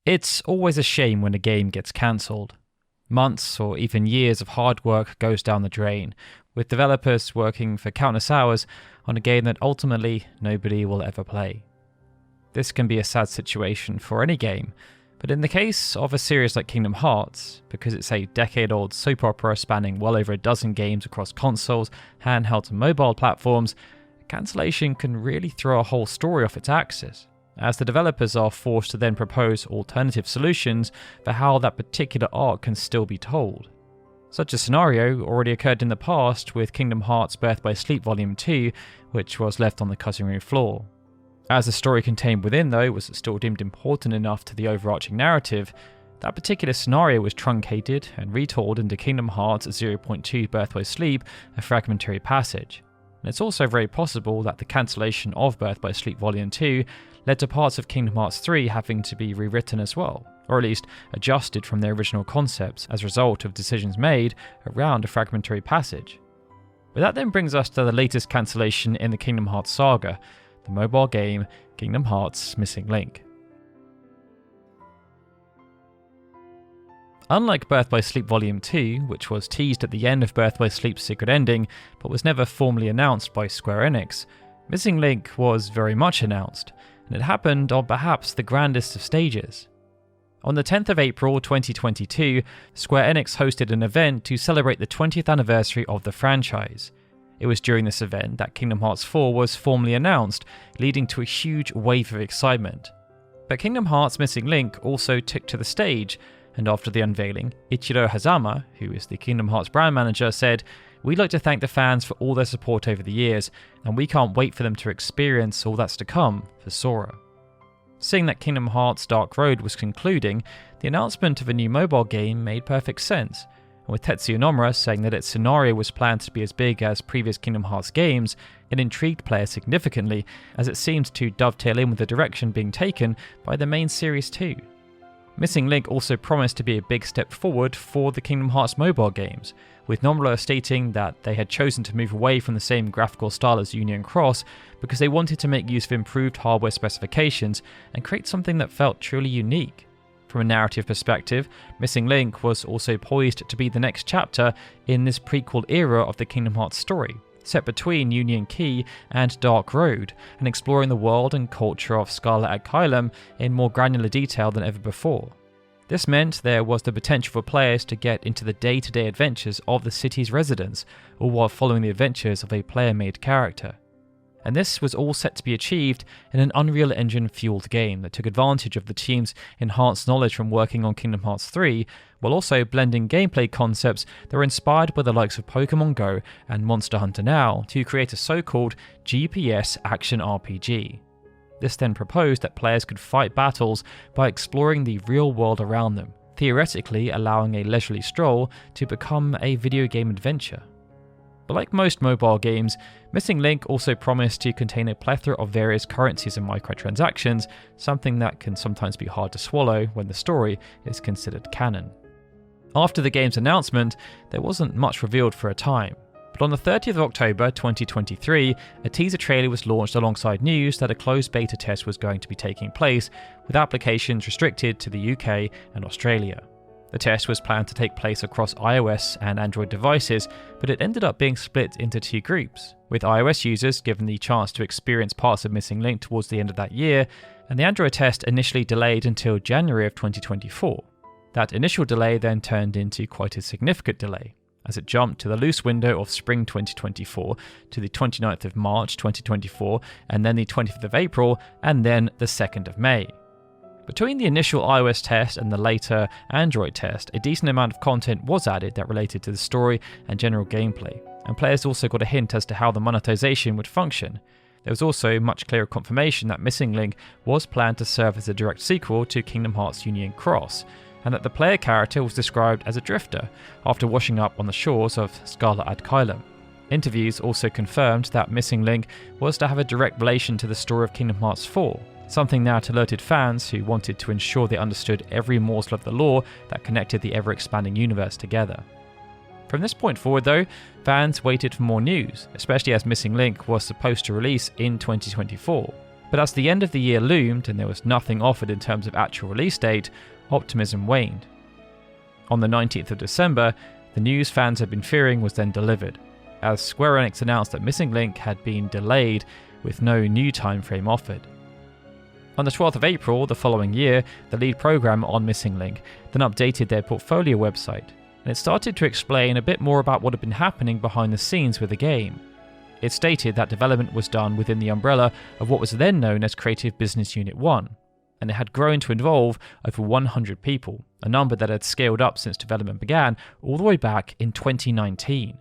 It's always a shame when a game gets cancelled. Months or even years of hard work goes down the drain, with developers working for countless hours on a game that ultimately nobody will ever play. This can be a sad situation for any game, but in the case of a series like Kingdom Hearts, because it's a decade-old soap opera spanning well over a dozen games across consoles, handheld and mobile platforms, cancellation can really throw a whole story off its axis, as the developers are forced to then propose alternative solutions for how that particular arc can still be told. Such a scenario already occurred in the past with Kingdom Hearts Birth by Sleep Volume 2, which was left on the cutting room floor. As the story contained within, though, was still deemed important enough to the overarching narrative, that particular scenario was truncated and retold into Kingdom Hearts 0.2 Birth by Sleep, a fragmentary passage. And it's also very possible that the cancellation of Birth by Sleep Volume 2 led to parts of Kingdom Hearts 3 having to be rewritten as well, or at least adjusted from their original concepts as a result of decisions made around a fragmentary passage. But that then brings us to the latest cancellation in the Kingdom Hearts saga, the mobile game Kingdom Hearts Missing Link. Unlike Birth by Sleep Volume 2, which was teased at the end of Birth by Sleep's secret ending, but was never formally announced by Square Enix, Missing Link was very much announced, and it happened on perhaps the grandest of stages. On the 10th of April 2022, Square Enix hosted an event to celebrate the 20th anniversary of the franchise. It was during this event that Kingdom Hearts 4 was formally announced, leading to a huge wave of excitement. But Kingdom Hearts Missing Link also took to the stage, and after the unveiling, Ichiro Hazama, who is the Kingdom Hearts brand manager, said, "We'd like to thank the fans for all their support over the years, and we can't wait for them to experience all that's to come for Sora." Seeing that Kingdom Hearts Dark Road was concluding, the announcement of a new mobile game made perfect sense, and with Tetsuya Nomura saying that its scenario was planned to be as big as previous Kingdom Hearts games, it intrigued players significantly, as it seemed to dovetail in with the direction being taken by the main series too. Missing Link also promised to be a big step forward for the Kingdom Hearts mobile games, with Nomura stating that they had chosen to move away from the same graphical style as Union Cross because they wanted to make use of improved hardware specifications and create something that felt truly unique. From a narrative perspective, Missing Link was also poised to be the next chapter in this prequel era of the Kingdom Hearts story, set between Union Key and Dark Road, and exploring the world and culture of Scarlet at Kylam in more granular detail than ever before. This meant there was the potential for players to get into the day-to-day adventures of the city's residents, all while following the adventures of a player-made character. And this was all set to be achieved in an Unreal Engine-fueled game that took advantage of the team's enhanced knowledge from working on Kingdom Hearts 3, while also blending gameplay concepts that were inspired by the likes of Pokemon Go and Monster Hunter Now to create a so-called GPS action RPG. This then proposed that players could fight battles by exploring the real world around them, theoretically allowing a leisurely stroll to become a video game adventure. But like most mobile games, Missing Link also promised to contain a plethora of various currencies and microtransactions, something that can sometimes be hard to swallow when the story is considered canon. After the game's announcement, there wasn't much revealed for a time, but on the 30th of October 2023, a teaser trailer was launched alongside news that a closed beta test was going to be taking place, with applications restricted to the UK and Australia. The test was planned to take place across iOS and Android devices, but it ended up being split into two groups, with iOS users given the chance to experience parts of Missing Link towards the end of that year, and the Android test initially delayed until January of 2024. That initial delay then turned into quite a significant delay, as it jumped to the loose window of spring 2024 to the 29th of March 2024, and then the 25th of April, and then the 2nd of May. Between the initial iOS test and the later Android test, a decent amount of content was added that related to the story and general gameplay, and players also got a hint as to how the monetization would function. There was also much clearer confirmation that Missing Link was planned to serve as a direct sequel to Kingdom Hearts Union Cross, and that the player character was described as a drifter after washing up on the shores of Scarlet ad Kylam. Interviews also confirmed that Missing Link was to have a direct relation to the story of Kingdom Hearts 4, something that alerted fans who wanted to ensure they understood every morsel of the lore that connected the ever-expanding universe together. From this point forward though, fans waited for more news, especially as Missing Link was supposed to release in 2024. But as the end of the year loomed and there was nothing offered in terms of actual release date, optimism waned. On the 19th of December, the news fans had been fearing was then delivered, as Square Enix announced that Missing Link had been delayed with no new timeframe offered. On the 12th of April the following year, the lead programmer on Missing Link then updated their portfolio website, and it started to explain a bit more about what had been happening behind the scenes with the game. It stated that development was done within the umbrella of what was then known as Creative Business Unit 1, and it had grown to involve over 100 people, a number that had scaled up since development began all the way back in 2019.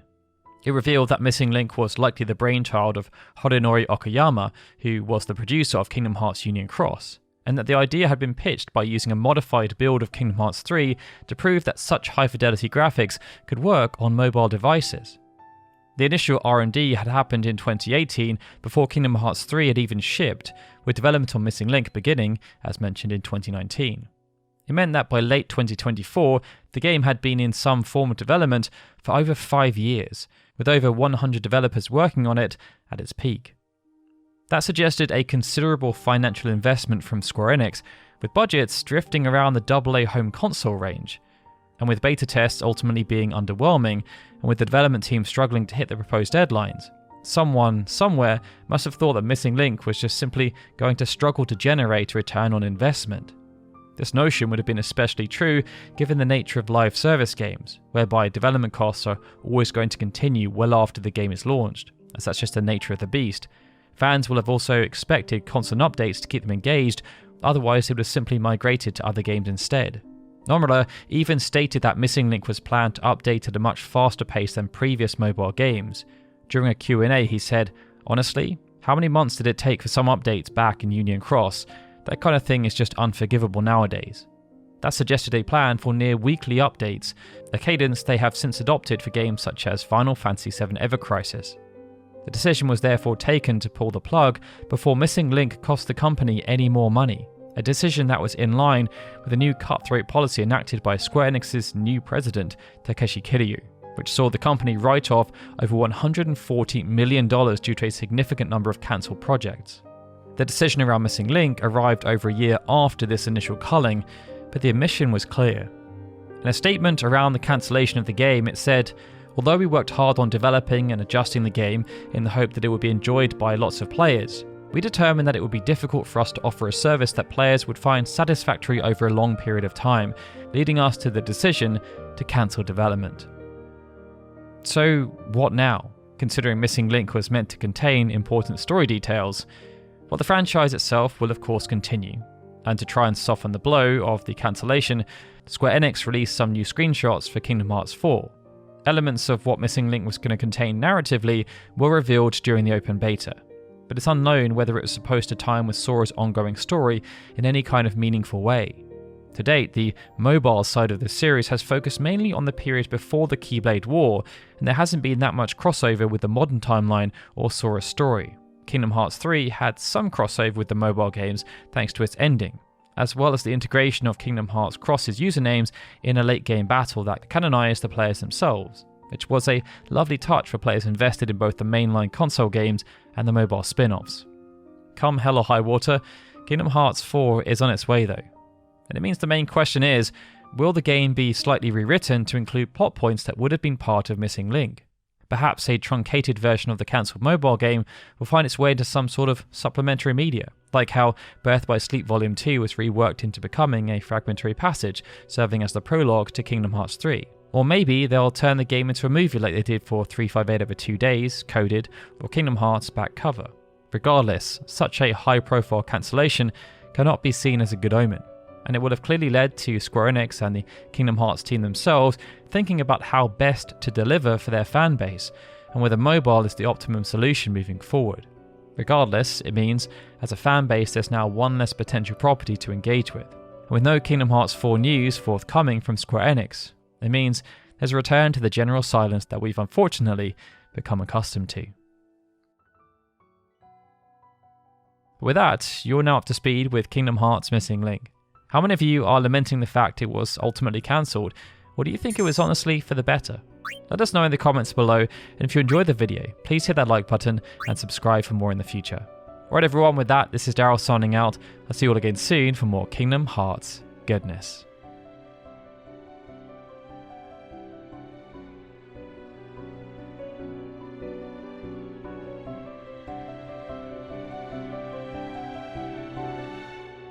It revealed that Missing Link was likely the brainchild of Horonori Okayama, who was the producer of Kingdom Hearts Union Cross, and that the idea had been pitched by using a modified build of Kingdom Hearts 3 to prove that such high-fidelity graphics could work on mobile devices. The initial R&D had happened in 2018 before Kingdom Hearts 3 had even shipped, with development on Missing Link beginning, as mentioned, in 2019. It meant that by late 2024, the game had been in some form of development for over 5 years, with over 100 developers working on it at its peak. That suggested a considerable financial investment from Square Enix, with budgets drifting around the AA home console range. And with beta tests ultimately being underwhelming, and with the development team struggling to hit the proposed deadlines, someone, somewhere, must have thought that Missing Link was just simply going to struggle to generate a return on investment. This notion would have been especially true given the nature of live service games, whereby development costs are always going to continue well after the game is launched, as that's just the nature of the beast. Fans will have also expected constant updates to keep them engaged, otherwise they would have simply migrated to other games instead. Nomura even stated that Missing Link was planned to update at a much faster pace than previous mobile games. During a Q&A he said, "Honestly, how many months did it take for some updates back in Union Cross? That kind of thing is just unforgivable nowadays." That suggested a plan for near weekly updates, a cadence they have since adopted for games such as Final Fantasy VII Ever Crisis. The decision was therefore taken to pull the plug before Missing Link cost the company any more money, a decision that was in line with a new cutthroat policy enacted by Square Enix's new president, Takeshi Kiryu, which saw the company write off over $140 million due to a significant number of cancelled projects. The decision around Missing Link arrived over a year after this initial culling, but the omission was clear. In a statement around the cancellation of the game, it said, "Although we worked hard on developing and adjusting the game in the hope that it would be enjoyed by lots of players, we determined that it would be difficult for us to offer a service that players would find satisfactory over a long period of time, leading us to the decision to cancel development." So what now, considering Missing Link was meant to contain important story details? Well, the franchise itself will of course continue, and to try and soften the blow of the cancellation, Square Enix released some new screenshots for Kingdom Hearts 4. Elements of what Missing Link was going to contain narratively were revealed during the open beta, but it's unknown whether it was supposed to tie in with Sora's ongoing story in any kind of meaningful way. To date, the mobile side of the series has focused mainly on the period before the Keyblade War, and there hasn't been that much crossover with the modern timeline or Sora's story. Kingdom Hearts 3 had some crossover with the mobile games thanks to its ending, as well as the integration of Kingdom Hearts Cross's usernames in a late game battle that canonized the players themselves, which was a lovely touch for players invested in both the mainline console games and the mobile spin-offs. Come hell or high water, Kingdom Hearts 4 is on its way though, and it means the main question is, will the game be slightly rewritten to include plot points that would have been part of Missing Link? Perhaps a truncated version of the cancelled mobile game will find its way into some sort of supplementary media, like how Birth by Sleep Volume 2 was reworked into becoming a fragmentary passage, serving as the prologue to Kingdom Hearts 3. Or maybe they'll turn the game into a movie like they did for 358 Over 2 Days, Coded, or Kingdom Hearts back cover. Regardless, such a high-profile cancellation cannot be seen as a good omen, and it would have clearly led to Square Enix and the Kingdom Hearts team themselves thinking about how best to deliver for their fan base, and whether mobile is the optimum solution moving forward. Regardless, it means, as a fan base, there's now one less potential property to engage with. And with no Kingdom Hearts 4 news forthcoming from Square Enix, it means there's a return to the general silence that we've unfortunately become accustomed to. With that, you're now up to speed with Kingdom Hearts Missing Link. How many of you are lamenting the fact it was ultimately cancelled, or do you think it was honestly for the better? Let us know in the comments below, and if you enjoyed the video, please hit that like button and subscribe for more in the future. Alright everyone, with that, this is Darryl signing out. I'll see you all again soon for more Kingdom Hearts goodness.